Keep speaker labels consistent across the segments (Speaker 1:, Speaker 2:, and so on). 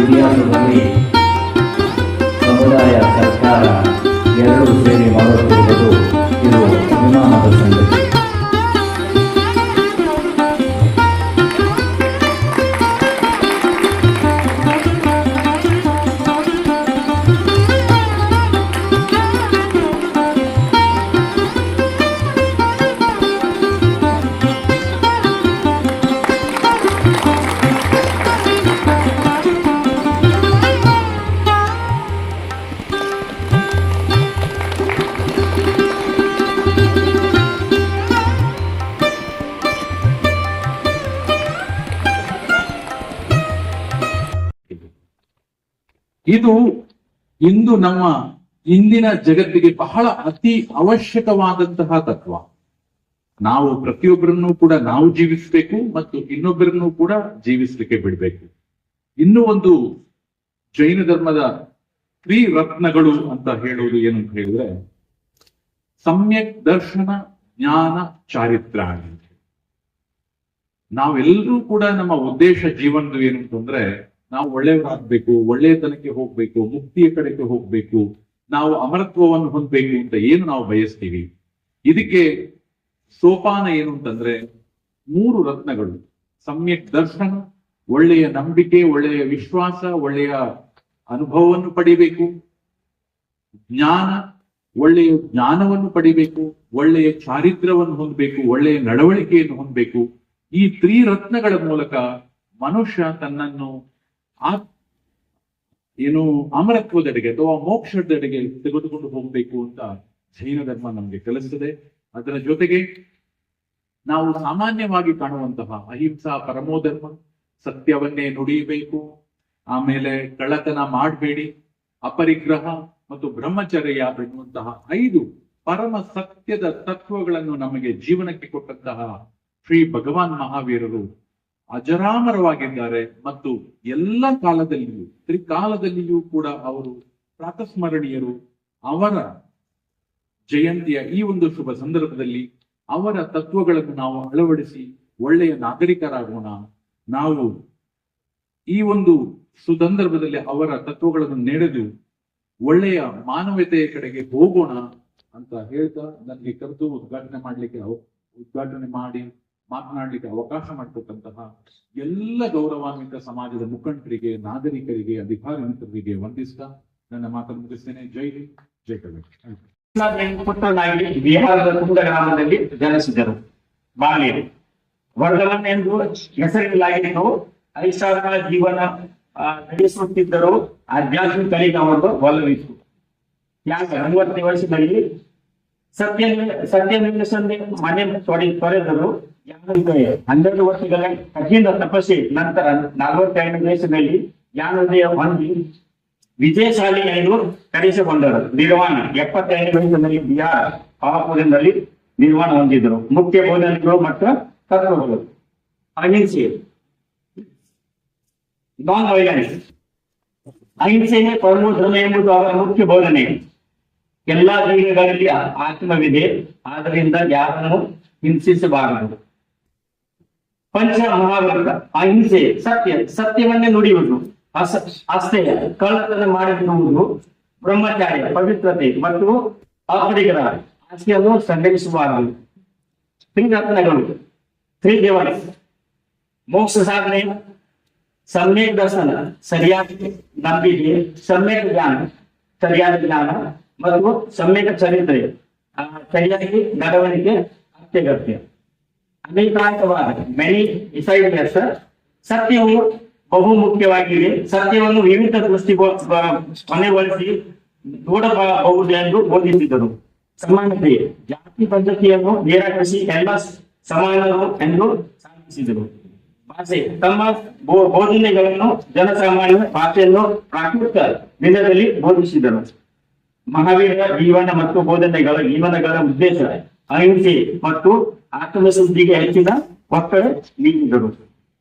Speaker 1: ಇತಿಹಾಸದಲ್ಲಿ ಸಮುದಾಯ ಸರ್ಕಾರ ಎರಡೂ ಸೇರಿ ಮಾಡುತ್ತಿರುವುದು ಇದು ಅಭಿಮಾನದ ಸಂಗತಿ.
Speaker 2: ಇದು ಇಂದು ನಮ್ಮ ಇಂದಿನ ಜಗತ್ತಿಗೆ ಬಹಳ ಅತಿ ಅವಶ್ಯಕವಾದಂತಹ ತತ್ವ. ನಾವು ಪ್ರತಿಯೊಬ್ಬರನ್ನು ಕೂಡ ನಾವು ಜೀವಿಸಬೇಕು ಮತ್ತು ಇನ್ನೊಬ್ಬರನ್ನು ಕೂಡ ಜೀವಿಸಲಿಕ್ಕೆ ಬಿಡಬೇಕು. ಇನ್ನೂ ಒಂದು ಜೈನ ಧರ್ಮದ ತ್ರಿರತ್ನಗಳು ಅಂತ ಹೇಳುವುದು ಏನು ಅಂತ ಹೇಳಿದ್ರೆ ಸಮ್ಯಕ್ ದರ್ಶನ, ಜ್ಞಾನ, ಚಾರಿತ್ರ. ನಾವೆಲ್ಲರೂ ಕೂಡ ನಮ್ಮ ಉದ್ದೇಶ ಜೀವನದ ಏನು ಅಂತಂದ್ರೆ ನಾವು ಒಳ್ಳೆಯವರಾಗಬೇಕು, ಒಳ್ಳೆಯತನಕ್ಕೆ ಹೋಗ್ಬೇಕು, ಮುಕ್ತಿಯ ಕಡೆಗೆ ಹೋಗ್ಬೇಕು, ನಾವು ಅಮರತ್ವವನ್ನು ಹೊಂದಬೇಕು ಅಂತ ಏನು ನಾವು ಬಯಸ್ತೀವಿ. ಇದಕ್ಕೆ ಸೋಪಾನ ಏನು ಅಂತಂದ್ರೆ 3 ರತ್ನಗಳು. ಸಮ್ಯಕ್ ದರ್ಶನ, ಒಳ್ಳೆಯ ನಂಬಿಕೆ, ಒಳ್ಳೆಯ ವಿಶ್ವಾಸ, ಒಳ್ಳೆಯ ಅನುಭವವನ್ನು ಪಡಿಬೇಕು. ಜ್ಞಾನ, ಒಳ್ಳೆಯ ಜ್ಞಾನವನ್ನು ಪಡಿಬೇಕು. ಒಳ್ಳೆಯ ಚಾರಿತ್ರ್ಯವನ್ನು ಹೊಂದಬೇಕು, ಒಳ್ಳೆಯ ನಡವಳಿಕೆಯನ್ನು ಹೊಂದಬೇಕು. ಈ ತ್ರಿರತ್ನಗಳ ಮೂಲಕ ಮನುಷ್ಯ ತನ್ನನ್ನು ಏನು ಅಮರತ್ವದೆಡೆಗೆ ಅಥವಾ ಮೋಕ್ಷದೆಡೆಗೆ ತೆಗೆದುಕೊಂಡು ಹೋಗಬೇಕು ಅಂತ ಜೈನ ಧರ್ಮ ನಮ್ಗೆ ಕಲಿಸ್ತದೆ. ಅದರ ಜೊತೆಗೆ ನಾವು ಸಾಮಾನ್ಯವಾಗಿ ಕಾಣುವಂತಹ ಅಹಿಂಸಾ ಪರಮೋ ಧರ್ಮ, ಸತ್ಯವನ್ನೇ ನುಡಿಯಬೇಕು, ಆಮೇಲೆ ಕಳ್ಳತನ ಮಾಡಬೇಡಿ, ಅಪರಿಗ್ರಹ ಮತ್ತು ಬ್ರಹ್ಮಚರ್ಯ ಎನ್ನುವಂತಹ 5 ಪರಮ ಸತ್ಯದ ತತ್ವಗಳನ್ನು ನಮಗೆ ಜೀವನಕ್ಕೆ ಕೊಟ್ಟಂತಹ ಶ್ರೀ ಭಗವಾನ್ ಮಹಾವೀರರು ಅಜರಾಮರವಾಗಿದ್ದಾರೆ ಮತ್ತು ಎಲ್ಲ ಕಾಲದಲ್ಲಿಯೂ ತ್ರಿಕಾಲದಲ್ಲಿಯೂ ಕೂಡ ಅವರು ಪ್ರಾತಸ್ಮರಣೀಯರು. ಅವರ ಜಯಂತಿಯ ಈ ಒಂದು ಶುಭ ಸಂದರ್ಭದಲ್ಲಿ ಅವರ ತತ್ವಗಳನ್ನು ನಾವು ಅಳವಡಿಸಿ ಒಳ್ಳೆಯ ನಾಗರಿಕರಾಗೋಣ. ನಾವು ಈ ಒಂದು ಸುಸಂದರ್ಭದಲ್ಲಿ ಅವರ ತತ್ವಗಳನ್ನು ನಡೆದು ಒಳ್ಳೆಯ ಮಾನವತೆಯ ಕಡೆಗೆ ಹೋಗೋಣ ಅಂತ ಹೇಳ್ತಾ ನನಗೆ ಕರೆದು ಉದ್ಘಾಟನೆ ಮಾಡಿ ಮಾತನಾಡಲಿಕ್ಕೆ ಅವಕಾಶ ಮಾಡಿಕೊಟ್ಟಂತಹ ಎಲ್ಲ ಗೌರವಾನ್ವಿತ ಸಮಾಜದ ಮುಖಂಡರಿಗೆ, ನಾಗರಿಕರಿಗೆ, ಅಧಿಕಾರಿ ಮಿತ್ರರಿಗೆ ವಂದಿಸ್ತಾ ನನ್ನ ಮಾತನ್ನು ಮುಗಿಸ್ತೇನೆ. ಜೈ ಹಿಂದ್, ಜೈ ಕರ್ನಾಟಕ.
Speaker 3: ಪುತ್ರನಾಗಿ ಬಿಹಾರದ ಕುಂದ ಗ್ರಾಮದಲ್ಲಿ ಜನಿಸಿದರು. ಬಾಲ್ಯ ವರ್ಧವನ್ ಎಂದು ಹೆಸರಿಸಲಾಗಿದ್ದು ಐಷಾರಾಮ ಜೀವನ ನಡೆಸುತ್ತಿದ್ದರು. ಆಧ್ಯಾತ್ಮಿಕ ಕಲಿಗೆ ಅವರದು ಒಲವಿತ್ತು. 30 ವರ್ಷದಲ್ಲಿ ಸತ್ಯನಿಂದ ಮನೆ ತೊರೆದರು. 12 ವರ್ಷಗಳ ಕಠಿಣ ತಪಸ್ಸೆ ನಂತರ 45 ವಯಸ್ಸಿನಲ್ಲಿ ಜ್ಞಾನೋದಯ ಹೊಂದಿ ವಿಜಯಶಾಲಿ ಎಂದು ಕರೆಸಿಕೊಂಡರು. ನಿರ್ವಾಣ 75 ವಯಸ್ಸಿನಲ್ಲಿ ಬಿಹಾರ ಪಾಪುರದಲ್ಲಿ ನಿರ್ವಾಣ ಹೊಂದಿದರು. ಮುಖ್ಯ ಬೋಧನೆಗಳು ಮತ್ತು ತತ್ವಗಳು: ಅಹಿಂಸೆ, ನಾನ್ ವೈಲೆನ್ಸ್. ಅಹಿಂಸೆಯೇ ಪರಮೋ ಧರ್ಮ ಎಂಬುದು ಅವರ ಮುಖ್ಯ ಬೋಧನೆ. ಎಲ್ಲಾ ಜೀವಿಗಳಲ್ಲಿ ಆತ್ಮವಿದೆ, ಆದ್ದರಿಂದ ಯಾರನ್ನು ಹಿಂಸಿಸಬಾರದು. ಪಂಚ ಮಹಾವ್ರತ: ಅಹಿಂಸೆ, ಸತ್ಯವನ್ನೇ ನುಡಿಯುವುದು, ಅಸ್ಥೇಯ, ಕಳ್ಳತನ ಮಾಡಿರುವುದು, ಬ್ರಹ್ಮಚಾರ್ಯ, ಪವಿತ್ರತೆ ಮತ್ತು ಅಪರಿಗ್ರಹ, ಆಸ್ತಿಯನ್ನು ಸಂಗ್ರಹಿಸಬಾರದು. ತ್ರಿರತ್ನಗಳು: ತ್ರಿದೇವತೆ, ಮೋಕ್ಷ ಸಾಧನೆ, ಸಮ್ಯಕ್ ದರ್ಶನ, ಸರಿಯಾದ ನಂಬಿಕೆ, ಸಮ್ಯಕ್ ಜ್ಞಾನ, ಸರಿಯಾದ ಜ್ಞಾನ ಮತ್ತು ಸಮ್ಯಕ ಚರಿತ್ರೆ, ಸರಿಯಾಗಿ ನಡವಳಿಕೆ ಅತ್ಯಗತ್ಯ. ಅನೇಕಾಂತವಾದ ಮೆನಿ ಡಿಸೈಡರ್ಸ್: ಸತ್ಯವು ಬಹು ಮುಖ್ಯವಾಗಿದೆ, ಸತ್ಯವನ್ನು ವಿವಿಧ ಕೊನೆಗೊಳಿಸಿ ನೋಡಬಹುದೆಂದು ಬೋಧಿಸಿದರು. ಸಮಾನತೆ: ಜಾತಿ ಪದ್ಧತಿಯನ್ನು ನಿರಾಕರಿಸಿ ಎಲ್ಲ ಸಮಾನರು ಎಂದು ಸಾಧಿಸಿದರು. ಭಾಷೆ: ತಮ್ಮ ಬೋಧನೆಗಳನ್ನು ಜನಸಾಮಾನ್ಯ ಭಾಷೆಯನ್ನು ಪ್ರಾಕೃತ ದಿನದಲ್ಲಿ ಬೋಧಿಸಿದರು. ಮಹಾವೀರ ಜೀವನ ಮತ್ತು ಜೀವನಗಳ ಉದ್ದೇಶ ಅಹಿಂಸೆ ಮತ್ತು ಆತ್ಮಶುದ್ಧಿಗೆ ಹೆಚ್ಚಿನ ಒತ್ತಡ ನೀಡಿದರು.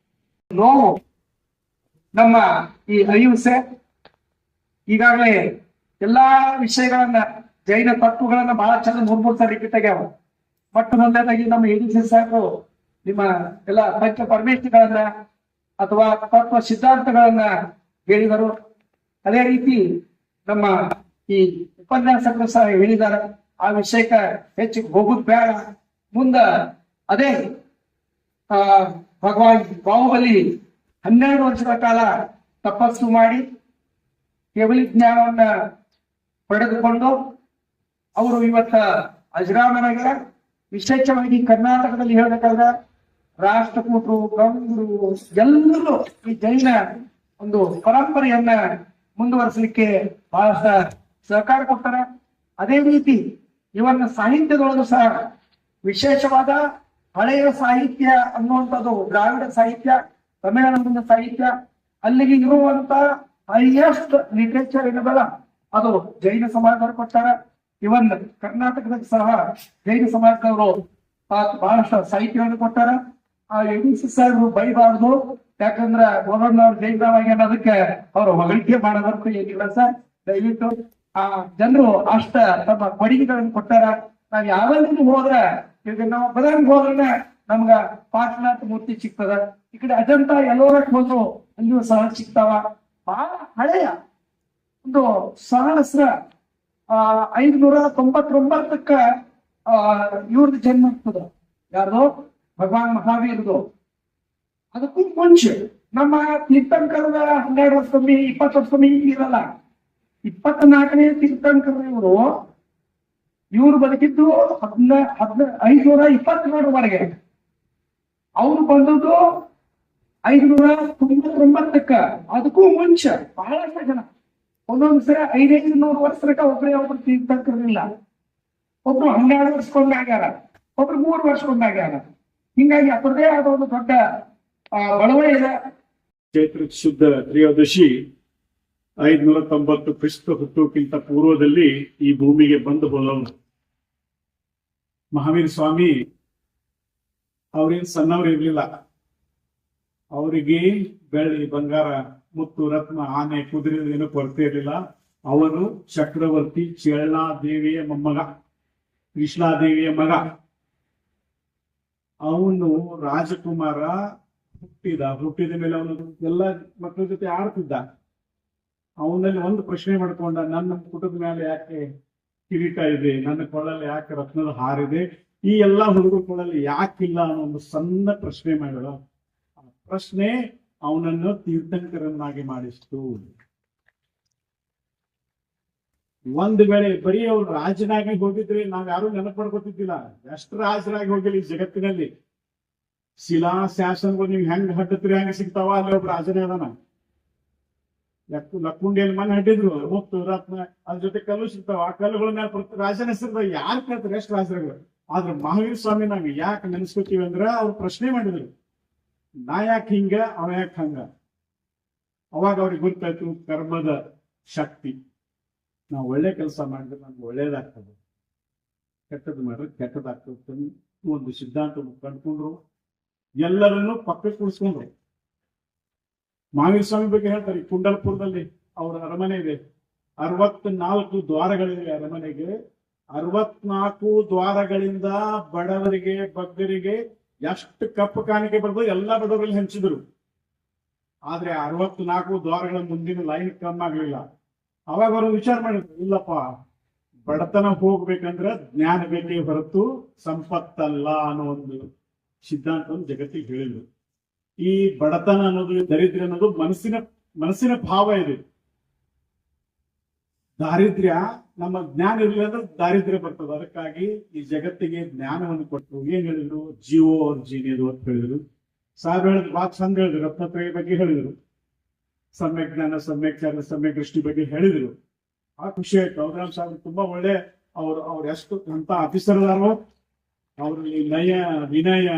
Speaker 4: ನೋವು ನಮ್ಮ ಈ ಅಹಿಂಸೆ ಈಗಾಗಲೇ ಎಲ್ಲಾ ವಿಷಯಗಳನ್ನ ಜೈನ ತತ್ವಗಳನ್ನ ಬಹಳ ಚೆನ್ನಾಗಿ 3 ಸಲ ರಿಪೀಟ್ ಆಗ್ಯಾವ. ಮೊಟ್ಟಮೊದಲನೇದಾಗಿ ನಮ್ಮ ಎಡಿಸಿ ಸಾಹೇಬರು ನಿಮ್ಮ ಎಲ್ಲ ಪಂಚ ಪರಮೇಶ್ವರಗಳನ್ನ ಅಥವಾ ತತ್ವ ಸಿದ್ಧಾಂತಗಳನ್ನ ಹೇಳಿದರು. ಅದೇ ರೀತಿ ನಮ್ಮ ಈ ಉಪನ್ಯಾಸಕರು ಸಹ ಹೇಳಿದ್ದಾರೆ. ಆ ವಿಷಯಕ್ಕೆ ಹೆಚ್ಚು ಹೋಗುದ್ ಬೇಡ. ಮುಂದ ಅದೇ ಭಗವಾನ್ ಬಾಹುಬಲಿ 12 ವರ್ಷಗಳ ಕಾಲ ತಪಸ್ಸು ಮಾಡಿ ಕೇವಲ ಜ್ಞಾನವನ್ನ ಪಡೆದುಕೊಂಡು ಅವರು ಇವತ್ತ ಅಜರಾಮರಗಳ, ವಿಶೇಷವಾಗಿ ಕರ್ನಾಟಕದಲ್ಲಿ ಹೇಳ್ಬೇಕಾದ್ರೆ ರಾಷ್ಟ್ರಕೂಟರು, ಗಂಗರು ಎಲ್ಲರೂ ಈ ಜೈನ ಒಂದು ಪರಂಪರೆಯನ್ನ ಮುಂದುವರಿಸಲಿಕ್ಕೆ ಬಹಳಷ್ಟ ಸಹಕಾರ ಕೊಡ್ತಾರೆ. ಅದೇ ರೀತಿ ಇವನ್ನ ಸಾಹಿತ್ಯದೊಳಗೂ ಸಹ ವಿಶೇಷವಾದ ಹಳೆಯ ಸಾಹಿತ್ಯ ಅನ್ನುವಂಥದ್ದು ದ್ರಾವಿಡ ಸಾಹಿತ್ಯ, ತಮಿಳುನಾಡಿನ ಸಾಹಿತ್ಯ, ಅಲ್ಲಿಗೆ ಇರುವಂತ ಹೈಯೆಸ್ಟ್ ಲಿಟರೇಚರ್ ಏನದಲ್ಲ ಅದು ಜೈನ ಸಮಾಜದವ್ರು ಕೊಡ್ತಾರ. ಇವನ್ ಕರ್ನಾಟಕದಾಗ ಸಹ ಜೈನ ಸಮಾಜದವರು ಬಹಳಷ್ಟು ಸಾಹಿತ್ಯವನ್ನು ಕೊಟ್ಟಾರ. ಆ ಎಡಿಸಿ ಸಾಹೇಬರು ಬೈಬಾರ್ದು, ಯಾಕಂದ್ರ ಗೋರಣ್ಣವ್ರು ಜೈನವಾಗಿ ಅನ್ನೋದಕ್ಕೆ ಅವ್ರು ಹೊಗಳಿಕೆ ಮಾಡೋದಕ್ಕೂ ಏನಿಲ್ಲ ಸರ್. ದಯವಿಟ್ಟು ಆ ಜನರು ಅಷ್ಟ ತಮ್ಮ ಕೊಡುಗೆಗಳನ್ನು ಕೊಟ್ಟಾರ. ನಾವ್ ಯಾವೆಲ್ಲೂ ಹೋದ್ರೆ, ಈಗ ನಾವು ಬದಂಗ್ ಹೋದ್ರೆ ನಮ್ಗ ಪಾಟ್ನಾಥ ಮೂರ್ತಿ ಸಿಗ್ತದ, ಈ ಕಡೆ ಅಜಂತ ಎಲ್ಲೋರಕ್ ಹೋದ್ರು ಅಲ್ಲಿಯೂ ಸಹ ಸಿಗ್ತಾವ. ಬಹಳ ಹಳೆಯ ಒಂದು 1599ಕ್ಕ ಇವ್ರದ್ದು ಜನ್ಮ ಆಗ್ತದ. ಯಾರ್ದು? ಭಗವಾನ್ ಮಹಾವೀರ್ದು. ಅದಕ್ಕೂ ಮುಂಚೆ ನಮ್ಮ ತೀರ್ಥಂಕರದ 12 ವರ್ಷಕ್ಕೊಮ್ಮೆ 20 ವರ್ಷಕ್ಕೊಮ್ಮೆ ಇರಲ್ಲ. 24ನೇ ತೀರ್ಥಂಕರ ಇವ್ರು ಬದುಕಿದ್ದು 527ವರೆಗೆ. ಅವ್ರು ಬಂದದ್ದು 599ಕ್ಕ. ಅದಕ್ಕೂ ಮುಂಚೆ ಬಹಳಷ್ಟು ಜನ ಒಂದೊಂದ್ಸಲ 500 ವರ್ಷಕ್ಕ ಒಬ್ರು ತೀರ್ಥಂಕರಿಲ್ಲ. ಒಬ್ರು 12 ವರ್ಷಕ್ಕೊಂದಾಗ್ಯಾರ, ಒಬ್ರು 3 ವರ್ಷಕ್ಕೊಂದಾಗ್ಯಾರ. ಹಿಂಗಾಗಿ ಅದರದೇ ಆದ ಒಂದು ದೊಡ್ಡ ಬಳವ ಇದೆ.
Speaker 5: ಚೈತ್ರ ಶುದ್ಧ ತ್ರಯೋದಶಿ 590 ಕ್ರಿಸ್ತ ಹುಟ್ಟುಕ್ಕಿಂತ ಪೂರ್ವದಲ್ಲಿ ಈ ಭೂಮಿಗೆ ಬಂದು ಹೋದವನು ಮಹಾವೀರ ಸ್ವಾಮಿ. ಅವ್ರೇನ್ ಸಣ್ಣವ್ರು ಇರ್ಲಿಲ್ಲ. ಅವರಿಗೆ ಬೆಳ್ಳಿ, ಬಂಗಾರ, ಮುತ್ತು, ರತ್ನ, ಆನೆ, ಕುದುರೆ ಏನೂ ಕೊರತೆ ಇರಲಿಲ್ಲ. ಅವನು ಚಕ್ರವರ್ತಿ ಚೇಳನಾದೇವಿಯ ಮೊಮ್ಮಗ, ಕೃಷ್ಣಾದೇವಿಯ ಮಗ. ಅವನು ರಾಜಕುಮಾರ ಹುಟ್ಟಿದ ಮೇಲೆ ಅವನು ಎಲ್ಲ ಮಕ್ಕಳ ಜೊತೆ ಆಡ್ತಿದ್ದ. ಅವನಲ್ಲಿ ಒಂದು ಪ್ರಶ್ನೆ ಮಾಡ್ಕೊಂಡ, ನನ್ನ ಕುಟುಂಬದ ಮೇಲೆ ಯಾಕೆ ಕಿರೀಟ ಇದೆ, ನನ್ನ ಕೊಳ್ಳಲ್ಲಿ ಯಾಕೆ ರತ್ನದ ಹಾರಿದೆ, ಈ ಎಲ್ಲಾ ಹುಡುಗರ ಕೊಳ್ಳಲ್ಲಿ ಯಾಕಿಲ್ಲ ಅನ್ನೋ ಒಂದು ಸಣ್ಣ ಪ್ರಶ್ನೆ ಮಾಡಿದ. ಆ ಪ್ರಶ್ನೆ ಅವನನ್ನು ತೀರ್ಥಂಕರನ್ನಾಗಿ ಮಾಡಿಸ್ತು. ಒಂದ್ ವೇಳೆ ಬರೀ ಅವ್ರು ರಾಜನಾಗಿ ಹೋಗಿದ್ರೆ ನಾವ್ ಯಾರು ನೆನಪು ಮಾಡ್ಕೊತಿದ್ದಿಲ್ಲ. ಎಷ್ಟು ರಾಜರಾಗಿ ಹೋಗಿಲ್ಲ ಈ ಜಗತ್ತಿನಲ್ಲಿ. ಶಿಲಾ ಶಾಸನಗಳು ನೀವು ಹೆಂಗ್ ಹಡ್ಡತ್ರಿ ಹೆಂಗ್ ಸಿಗ್ತಾವ, ಅಲ್ಲಿ ಒಬ್ಬ ರಾಜನೇ ಅದಾನ. ಲಕ್ಕುಂಡಿಯಲ್ಲಿ ಮನೆ ಹಡ್ಡಿದ್ರು, ಮುತ್ತು, ರತ್ನ, ಅದ್ರ ಜೊತೆ ಕಲ್ಲು ಸಿಗ್ತಾವ. ಆ ಕಲ್ಲುಗಳ ಮೇಲೆ ರಾಜನ ಹೆಸರು ಯಾರು ಕೇಳ್ತಾರೆ, ಎಷ್ಟು ರಾಜರುಗಳು. ಆದ್ರೆ ಮಹಾವೀರ ಸ್ವಾಮಿ ನಾವ್ ಯಾಕೆ ನೆನೆಸ್ಕೊತೀವಿ ಅಂದ್ರ ಅವ್ರು ಪ್ರಶ್ನೆ ಮಾಡಿದ್ರು, ನಾ ಯಾಕೆ ಹಿಂಗ, ಅವ ಯಾಕೆ ಹಂಗ. ಅವಾಗ ಅವ್ರಿಗೆ ಗೊತ್ತಾಯ್ತು ಕರ್ಮದ ಶಕ್ತಿ. ನಾವು ಒಳ್ಳೆ ಕೆಲಸ ಮಾಡಿದ್ರೆ ನಮ್ಗೆ ಒಳ್ಳೇದಾಗ್ತದೆ, ಕೆಟ್ಟದ್ದು ಮಾಡಿದ್ರೆ ಕೆಟ್ಟದಾಗ್ತದೆ ಒಂದು ಸಿದ್ಧಾಂತವನ್ನು ಕಂಡುಕೊಂಡ್ರು. ಎಲ್ಲರನ್ನು ಪಕ್ಕಕ್ಕೆ ಕುಡಿಸ್ಕೊಂಡ್ರು. ಮಹಾವೀರ ಸ್ವಾಮಿ ಬಗ್ಗೆ ಹೇಳ್ತಾರೆ, ಕುಂಡಲ್ಪುರದಲ್ಲಿ ಅವರ ಅರಮನೆ ಇದೆ. 64 ದ್ವಾರಗಳಿವೆ ಅರಮನೆಗೆ. 64 ದ್ವಾರಗಳಿಂದ ಬಡವರಿಗೆ, ಬಗ್ಗರಿಗೆ ಎಷ್ಟು ಕಪ್ಪು ಕಾಣಿಕೆ ಬರ್ಬೋದು ಎಲ್ಲ ಬಡವರಲ್ಲಿ ಹಂಚಿದ್ರು. ಆದ್ರೆ 64 ದ್ವಾರಗಳ ಮುಂದಿನ ಲೈನ್ ಕಮ್ಮಿ ಆಗ್ಲಿಲ್ಲ. ಅವಾಗ ಅವರು ವಿಚಾರ ಮಾಡಿದ್ರು, ಇಲ್ಲಪ್ಪ, ಬಡತನ ಹೋಗ್ಬೇಕಂದ್ರೆ ಜ್ಞಾನ ಬೇಕೇ ಹೊರತು ಸಂಪತ್ತಲ್ಲ ಅನ್ನೋ ಒಂದು ಸಿದ್ಧಾಂತವನ್ನು ಜಗತ್ತಿಗೆ ಹೇಳಿದ್ರು. ಈ ಬಡತನ ಅನ್ನೋದು, ದರಿದ್ರ್ಯ ಅನ್ನೋದು ಮನಸ್ಸಿನ ಭಾವ ಇದೆ. ದಾರಿದ್ರ್ಯ, ನಮ್ಮ ಜ್ಞಾನ ಇರಲಿಲ್ಲ ಅಂದ್ರೆ ದಾರಿದ್ರ್ಯ ಬರ್ತದೆ. ಅದಕ್ಕಾಗಿ ಈ ಜಗತ್ತಿಗೆ ಜ್ಞಾನವನ್ನು ಕೊಟ್ಟರು. ಏನ್ ಹೇಳಿದ್ರು? ಜೀವೋ ಅವ್ರ ಜೀನಿಯದು ಅಂತ ಹೇಳಿದ್ರು. ಸಾಹೇಬ್ ಹೇಳಿದ್ರು, ಬಹಳ ಚಂದ ಹೇಳಿದ್ರು. ರತ್ನತ್ರಯ ಬಗ್ಗೆ ಹೇಳಿದ್ರು, ಸಮ್ಯಕ್ ಜ್ಞಾನ, ಸಮ್ಯಕ್ ಚಾರ, ಸಮ್ಯಕ್ ದೃಷ್ಟಿ ಬಗ್ಗೆ ಹೇಳಿದ್ರು. ಆ ಖುಷಿ ಆಯ್ತು. ಅವರಾಮ್ ಸಾಹೇಬ್ ತುಂಬಾ ಒಳ್ಳೆ, ಅವ್ರು ಎಷ್ಟು ಅಂತ ಆಫೀಸರ್ ಅದಾರೋ, ಅವ್ರಲ್ಲಿ ನಯ, ವಿನಯ,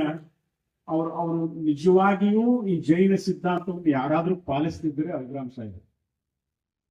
Speaker 5: ಅವರು ನಿಜವಾಗಿಯೂ ಈ ಜೈನ ಸಿದ್ಧಾಂತವನ್ನು ಯಾರಾದ್ರೂ ಪಾಲಿಸ್ತಿದ್ರೆ ಅಗ್ರಾಮ್ ಸಾಹೇಬ್.